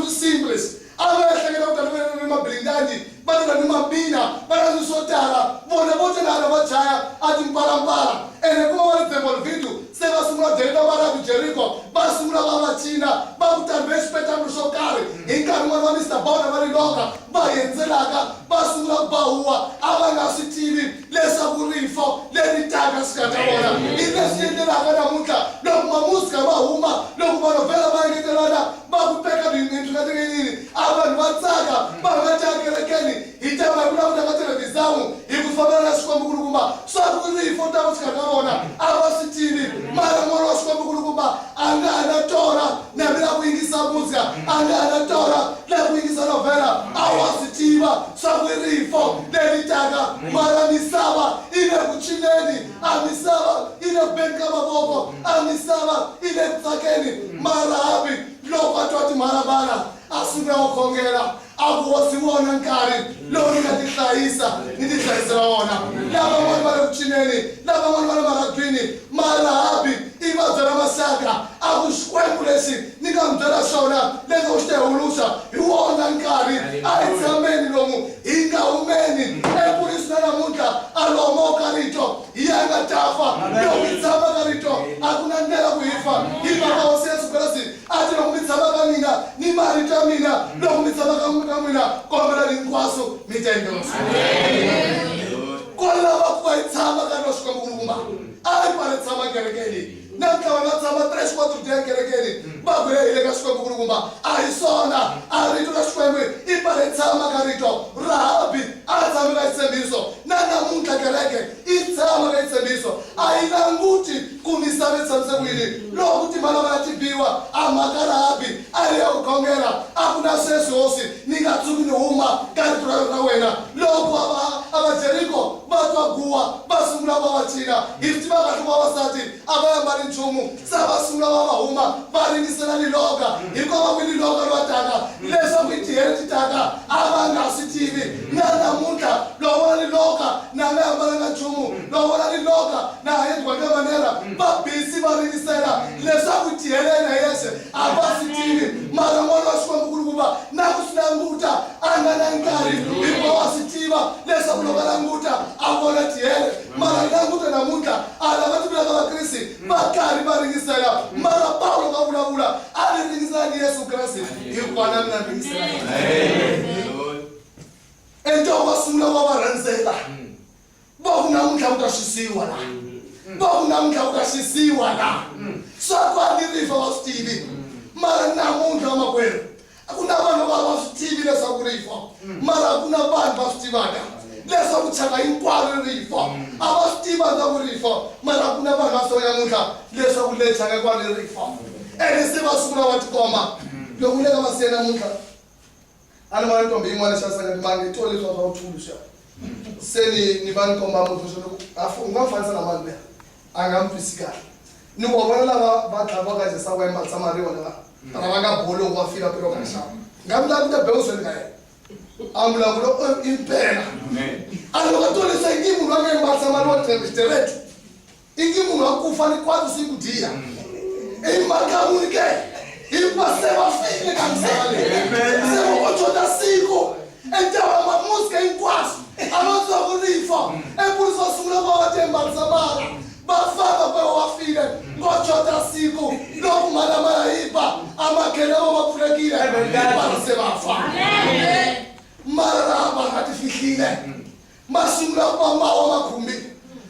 muito simples. Amehlekela ukuthi alibele nemablindandi, badala nemabina, banazisotala, bona bote nala bajaya athi mpalampala. Ene kuma walithemba video, sebasungula data barabi Jericho, basungula babathina, bakutani besipethambu sokari, inkani mwana wa Mr. Bona baliloka, bayenzelaka, basungula bahuwa, abangasithibi, lesa kurifo, lenitaka sikathabona. Ilesiyentelaka namuhla, lokuma musika bahuma, lokuma novela bayentelana, bakupeka bintu katengenini, abantu batsaka, bakajakelekeni, itama kuna katelevizamu, ikufabela sikwambukulukumba, sakurifo tamu sikathabona, abasithibi, mara mwana wa sikwambukulukumba, angana tora, nabila kuingisa musika, angana tora, la kuingisa novela, awasithiba, sakurifo, lenitaka, mara misaba, ile kuchineni, amisaba, ile benka maboko, amisaba, ile kutakeni, mara habi, loko atwati marabana, asime okongela, akuwasiwona nkari, loko nikatihlayisa, nitihlayisa wona. Laba mwana bala kuchineni, laba mwana bala maratwini, mara habi, ibazela masaka, akushkwembulesi, nikamdela shona, lego ushte ulusa, iwona nkari, aitsameni lomu, inga umeni, epulisi nana munta, alomo karito, yanga tafa, lokitsama karito, akuna ndela kuhifa, ibaba wasesu krasi, ati lokumitsama kamina, ni marita mina, lokumitsama kamina, komela linkwaso, mitendosu. Kwa lava kwa itsama kanoshka mkulumba, ali pale tsama kerekeli, Nakawa tsama 3-4 dia kerekeli, bagwe ile kashka mkulumba, aisona, arito kashkwemwe, ipale tsama karito, rahabi, atsama kaitsembiso, nana munta kereke, itsama kaitsembiso, aina nguti kumisabetsa msebwini, lokuti mana batibiwa, amakarahabi, ali ukongela, akuna sesu osi, ningatsuki nohuma, karitura na wena, loku Jericho, batwa guwa, basumula babathina, iftima bantu babasati, abayambala inchumu, sabasumula babahuma, balingisela liloka, ikoba kwililoka lwadaka, leso kwithi hereditaka, abangasithibi, nanamuhla, lobona liloka, nangayambala nganchumu, lobona liloka, nahayedwa ngemanera, babhisi balingisela, leso kwithi helena yese, abasithibi, mara mwana washkwambukulukuba, nakusinanguta, anganankari, ipo wasithiba, leso kulokalanguta, abona tihere, mara nanguta namuhla, alabati bilaka bakrisi, bakari balingisela, mara Paulo kabulabula, alilingisela ni Yesu Kristi, ikwana mina lingisela. Ento wasula wabaranzela, bokunamuhla utashisiwa la, bokunamuhla utashisiwa la, sakwa nirifa wasitibi, mara namuhla makwela, akuna abantu abasitibi lesa kurifa, mara akuna abantu basitibana, lesa kuchanga inkwalo rifo, abasitiba za kurifa, mara akuna abantu basoya muhla, lesa kulechanga kwa rifo. Elisiba sura watikoma, lokuleka masena muhla. Ana ntombi imwana shasanga ndimange tole swa uthulusha. Seni nibani komba muthu afu ungafanisa nabantu angampisikala. Nikubona laba bathaba kaje sakwemba tsamariwa la. Abanga bolo kwafika phela kanshaba. Ngamla kude bhewuzwe ngaye. Amla kulo impela. Amen. Alokatole sayingimu lwangemba tsamariwa tremsteretu. Ingimu lwakufa ni kwazi sikudiya. Imakamunike. Impaseva file kamsale. Sebo kochoda siko. Entawa mamuska inkwazi. Amanzo kurifa. Empulso sula bawatemba msabara. Bafaba kwa wafile. Kochoda siko. Loku mala hipa. Amakele wapulekile. Impaseva fa. Maraba hatifikile. Masumla wama wamakumbi.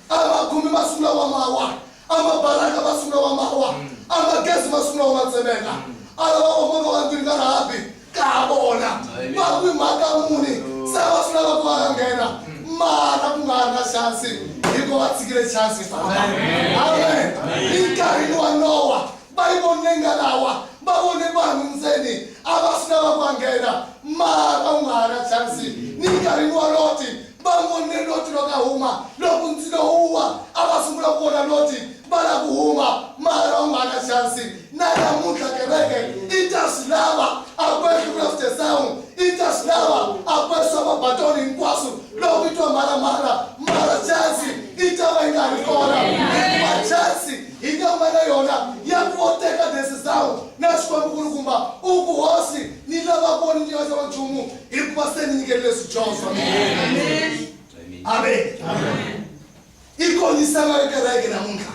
Amakumbi masumla wamawa. Amabaraka masumla wamawa. Amagezi masumla wamatsemeka. Alaba omono wandinga rabi kabona. Bakwi makamuni. Sabasula bakwangena. Mara kungana chance. Iko watsikile chance fa. Amen. Inkari wa Noah. Bible ngalawa. Babone banzeni. Abasula bakwangena. Mara kungana chance. Ninkari wa Loti. Bamone Loti lokahuma. Lokunzilo huwa. Abasungula kuona Loti. Bala kuhuma, mara ungana chance. Naya muhla kereke, itasilava, akwesi kulafute saungu, itasilava, akwesi amabatoni nkwasu, lokitwa mara chance, itawa ingani kona. Mara chance, ikamana yona, yakuoteka desi saungu, nashukwa mkulukumba, ukuhosi, nila vaboni nje vasavanchumu hikuva se ni nyikele swichoso. Amen. Ikhonisa kereke namuntlha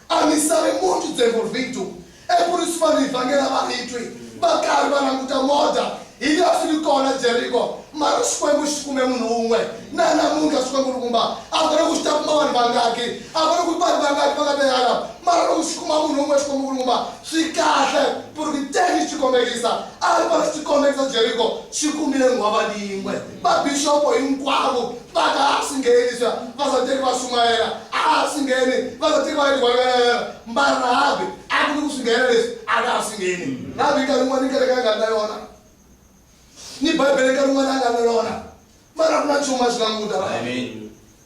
a misava munhu devolvitu ekurisi vanhu hi vhangela va hitwi va karhi va languta moda hi leswi li kona Jeriko mara xikwembu xi kume munhu un'we na namuntlha xikwembulukumba a vona ku xi ta kuma vanhu vangaki a vona ku vanhu vangaki va nga teyala mara loko xi kuma munhu un'we xikwembulukumba swi kahle ku ri teki xi kombekisa a ri va xi kombekisa Jeriko xi kumile nhwava yin'we vabixopo hinkwavo va ka a swi ngheni swa vasateki va xumayela a swi ngheni vasateki va yiwela mbara Rahabi a ku ni ku swi nghena leswi a nga swi ngheni Rahabi nkarhi wun'wana kereke a nga ri na yona ni Bibele nkarhi wun'wana a nga na yona mara a ku na nchumu a swi languta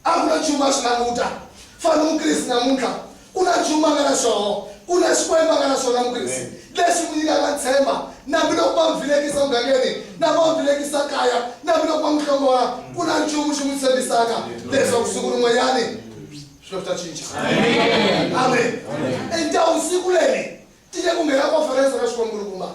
a ku na nchumu a swi languta fana mukrisi namuntlha ku na nchumu a nga na xoho ku na xikwembu a nga na xona mukrisi leswi n'wi nyikaka ntshemba nambiloko va n'wi vilekisa mugangeni na va n'wi vilekisa kaya nambiloko va n'wi hlongola ku na nchumu xi n'wi tshembisaka leswaku siku rin'wanyani swi ta cinca. Amen. Entawu siku leri ti le ku nghena konferense ra Xikwembulukumba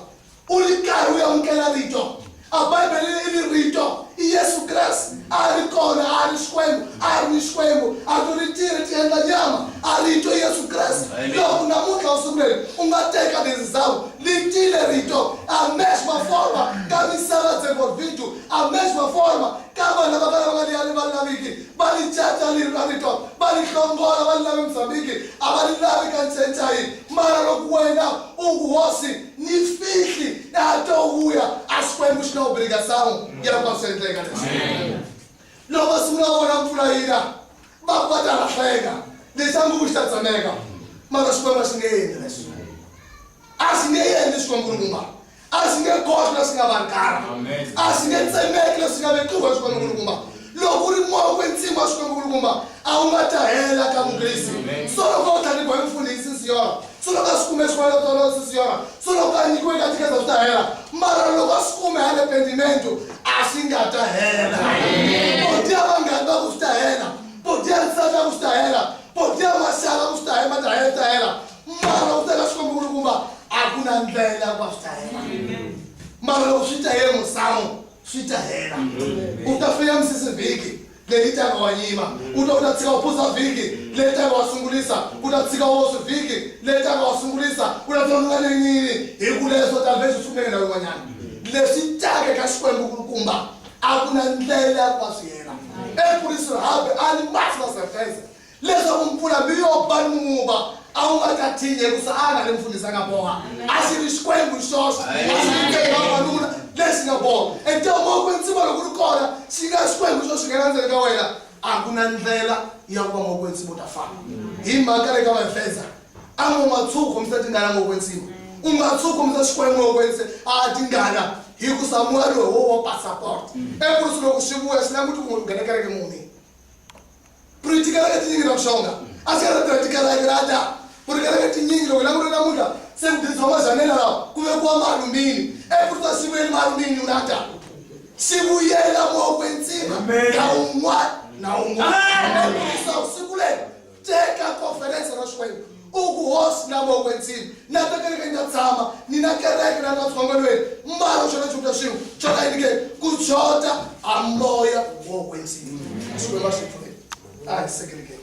u ri karhi u amukela rito a Bibele i ri rito i Yesu Kreste a ri kona a ri Xikwembu a ri ni Xikwembu a ku ri tirhi ti endla nyama a rito Yesu Kreste loko namuntlha u siku leri u nga teka tindzhawu li tile rito a mesma forma ka misava devolvitu a mesma forma ka vanhu lava va nga liyani va laviki va li caca leri ra rito va li hlongola va li lavi Mozambiki a va li lavi ka nchencayi mara loko wena u hosi ni fihli a to vuya a Xikwembu xi na obrigação ya ku swi endleka leswi loko va sungula vona mpfula yina va ta lahleka lexi a nguvu xi ta tsemeka mara Xikwembu a xi nge endli leswi a xi nge endli Xikwembulukumba a xi nge koxi leswi nga va ri kara a xi nge tsemeki leswi nga vekiwa Xikwembulukumba loko u ri moya kwensima wa Xikwembulukumba a wu nga ta hela ka mukrisi so loko u tlhanikwa hi mfundhisi Siyora so loko a swi kume xikwelotolo Siyora so loko a nyikiwe ka tikeza swi ta hela mara loko a swi kume arrependimento a swi nga ta hela poti ya vanghani va ku swi ta hela poti ya nsati ku swi ta hela poti ya maxaka ku swi ta hela ta hela mara u teka Xikwembulukumba a ku na ndlela ya ku va swi ta hela mara loko swi ta hela musamu swi ta hela u ta fika misisi vhiki leyi taka wa nyima u ta tshika u phuza vhiki leyi taka wa sungulisa u ta tshika wo swi vhiki leyi taka wa sungulisa u ta twa nga nyini hi ku leswo ta vhesi swi kumeka na yin'wanyana leswi taka ka Xikwembulukumba a ku na ndlela ya ku va swi hela ekurisi Rahabi a ni masi na surprise leswaku mpfula mi yo ba muva a wu nga ta thinya hikusa a nga le mfundhisanga boha a xi ri Xikwembu xoxo a xi ri teka vanuna leswi nga boha etomo kwensima loko ri kona xi nga Xikwembu xo xi nghena ndzeni ka wena a ku na ndlela ya ku va mokwensima u ta famba hi mhaka le ka vaefesa a ngo nga tshukhomisa tingana mokwensima u nga tshukhomisa Xikwembu mokwensima a tingana hikusa mwari wo passport ekurisi loko xi vuya xi languti ku nghena kereke muni politikereke tinyingi na kuxonga a xi nga ta tikereke rata politikereke tinyingi loko languti namuntlha se mugirisi wa mazanela lawa ku vekiwa malumbini ekurisa xi vuyeli malumbini unata xi vuyela mokwensima na un'wana na un'wana ekurisa siku leri teka konferense ra Xikwembu u ku hosi na mokwensima na ta kereke ni nga tshama ni na kereke na nga tshongelweni mbala xona xuta xin'we xona yinike ku xota a moya mokwensima Xikwembu a xi pfune a hi sekeleke